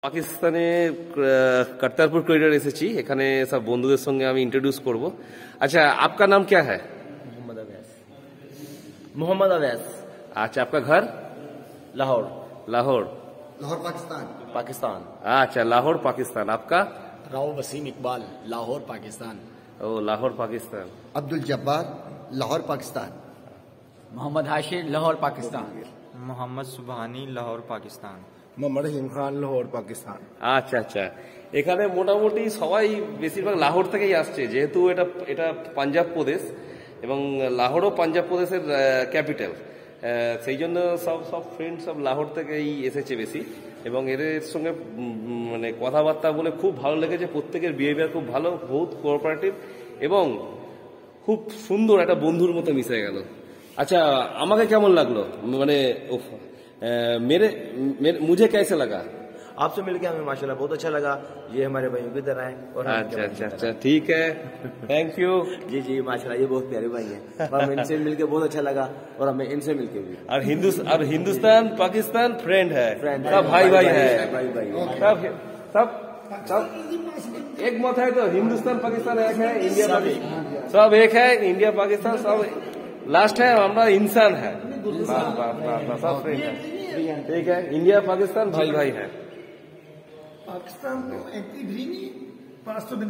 পাকিস্তানে करतारपुर कॉरिडोर এসেছি এখানে সব বন্ধুদের সঙ্গে আমি इंट्रोड्यूस করব। अच्छा, आपका नाम क्या है? मोहम्मद अवैस। मोहम्मद अवैस। अच्छा, आपका घर? लाहौर। लाहौर लाहौर पाकिस्तान। पाकिस्तान। अच्छा, लाहौर पाकिस्तान। आपका? राव वसीम इकबाल, लाहौर पाकिस्तान। ओ, लाहौर पाकिस्तान। अब्दुल जब्बार, लाहौर पाकिस्तान। मोहम्मद हाशिर, लाहौर पाकिस्तान। मोहम्मद सुबहानी, लाहौर पाकिस्तान। मोहम्मद रहीम खान, लाहौर पाकिस्तान। আচ্ছা আচ্ছা, এখানে মোটামুটি সবাই বেশিরভাগ লাহোর থেকেই আসছে, যেহেতু এটা পাঞ্জাব প্রদেশ এবং লাহোরও পাঞ্জাব প্রদেশের ক্যাপিটাল, সেই জন্য সব ফ্রেন্ড সব লাহোর থেকেই এসেছে বেশি। এবং এদের সঙ্গে মানে কথাবার্তা বলে খুব ভালো লেগেছে। প্রত্যেকের বিহেভিয়ার খুব ভালো, বহুত কোঅপারেটিভ এবং খুব সুন্দর একটা বন্ধুর মতো মিশে গেল। আচ্ছা, আমাকে কেমন লাগলো? মানে मुझे कैसे लगा? आपसे मिलकर हमें माशाल्लाह बहुत अच्छा लगा। ये हमारे भाइयों की तरह है। और अच्छा, ठीक है, थैंक यू। जी माशाल्लाह, ये बहुत प्यारे भाई हैं। हमें इनसे मिलकर बहुत अच्छा लगा और हमें इनसे मिलकर भी। और हिंदुस्तान पाकिस्तान फ्रेंड है, सब भाई है, सब एक मत है। तो हिंदुस्तान पाकिस्तान एक है, इंडिया सब एक है, इंडिया पाकिस्तान सब लास्ट है, हमारा इंसान है, सब फ्रेंड है। ठीक है, इंडिया पाकिस्तान भाई है। पाकिस्तान को 1 दिन